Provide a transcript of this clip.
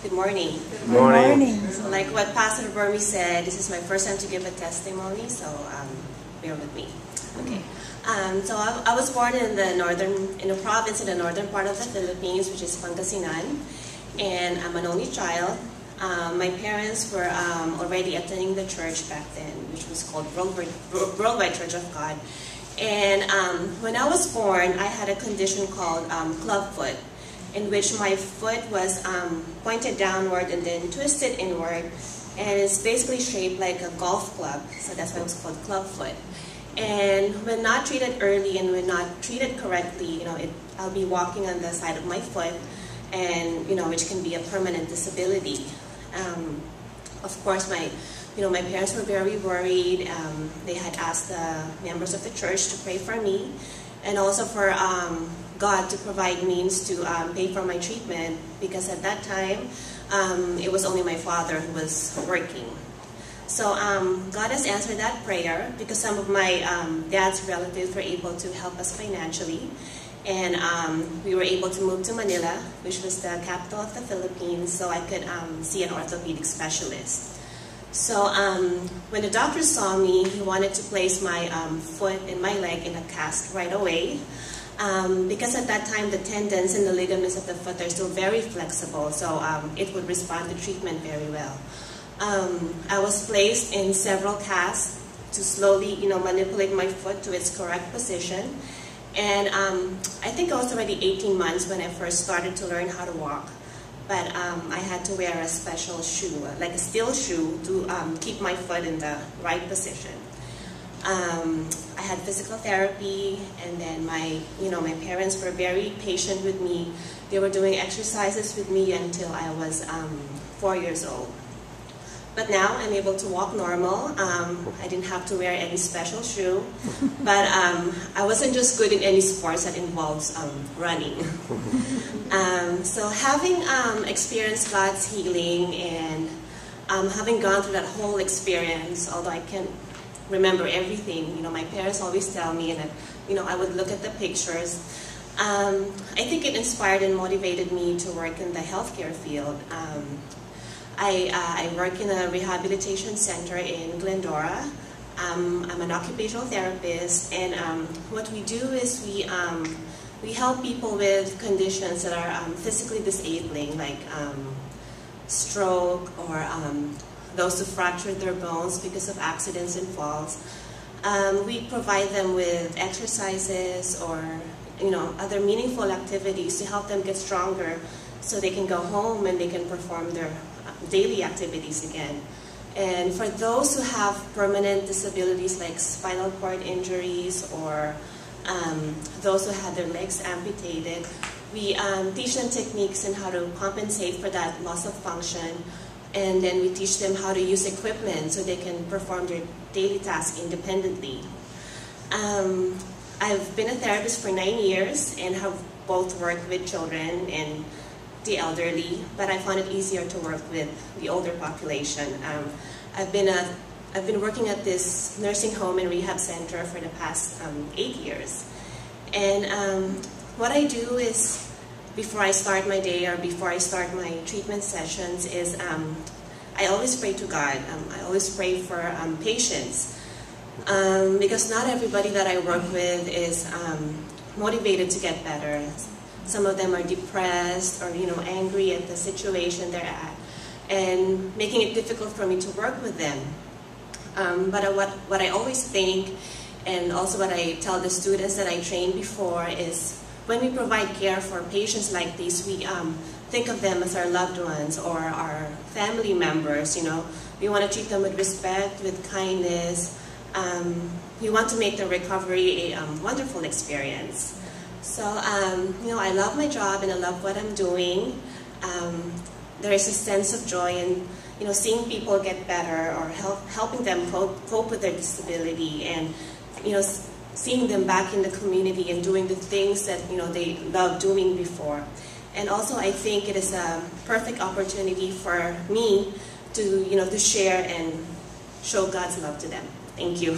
Good morning. Good morning. So like what Pastor Burmy said, this is my first time to give a testimony, so bear with me. Okay. So I was born in a province in the northern part of the Philippines, which is Pangasinan, and I'm an only child. My parents were already attending the church back then, which was called Worldwide Church of God. And when I was born, I had a condition called clubfoot, in which my foot was pointed downward and then twisted inward, and it's basically shaped like a golf club, so that's why it was called clubfoot. And when not treated early and when not treated correctly, I'll be walking on the side of my foot, and which can be a permanent disability. Of course, my parents were very worried. They had asked the members of the church to pray for me, and also for God to provide means to pay for my treatment, because at that time, it was only my father who was working. So God has answered that prayer, because some of my dad's relatives were able to help us financially, and we were able to move to Manila, which was the capital of the Philippines, so I could see an orthopedic specialist. So when the doctor saw me, he wanted to place my foot and my leg in a cast right away, because at that time the tendons and the ligaments of the foot are still very flexible, so it would respond to treatment very well. I was placed in several casts to slowly manipulate my foot to its correct position, and I think I was already 18 months when I first started to learn how to walk. But I had to wear a special shoe, like a steel shoe, to keep my foot in the right position. I had physical therapy, and then my parents were very patient with me. They were doing exercises with me until I was 4 years old. But now I'm able to walk normal. I didn't have to wear any special shoe, but I wasn't just good in any sports that involves running. So having experienced God's healing and having gone through that whole experience, although I can't remember everything, my parents always tell me, and I would look at the pictures. I think it inspired and motivated me to work in the healthcare field. I work in a rehabilitation center in Glendora. I'm an occupational therapist, and what we do is we help people with conditions that are physically disabling, like stroke, or those who fractured their bones because of accidents and falls. We provide them with exercises or other meaningful activities to help them get stronger, so they can go home and they can perform their daily activities again. And for those who have permanent disabilities like spinal cord injuries, or those who had their legs amputated, we teach them techniques on how to compensate for that loss of function, and then we teach them how to use equipment so they can perform their daily tasks independently. I've been a therapist for 9 years and have both worked with children and the elderly, but I found it easier to work with the older population. I've been working at this nursing home and rehab center for the past 8 years. And what I do is, before I start my day or before I start my treatment sessions, is I always pray to God. I always pray for patience, because not everybody that I work with is motivated to get better. Some of them are depressed or angry at the situation they're at, and making it difficult for me to work with them. But what I always think, and also what I tell the students that I trained before, is when we provide care for patients like these, we think of them as our loved ones or our family members. We want to treat them with respect, with kindness. We want to make the recovery a wonderful experience. So, I love my job and I love what I'm doing. There is a sense of joy in, seeing people get better, or helping them cope with their disability, and, seeing them back in the community and doing the things that, they loved doing before. And also, I think it is a perfect opportunity for me to, to share and show God's love to them. Thank you.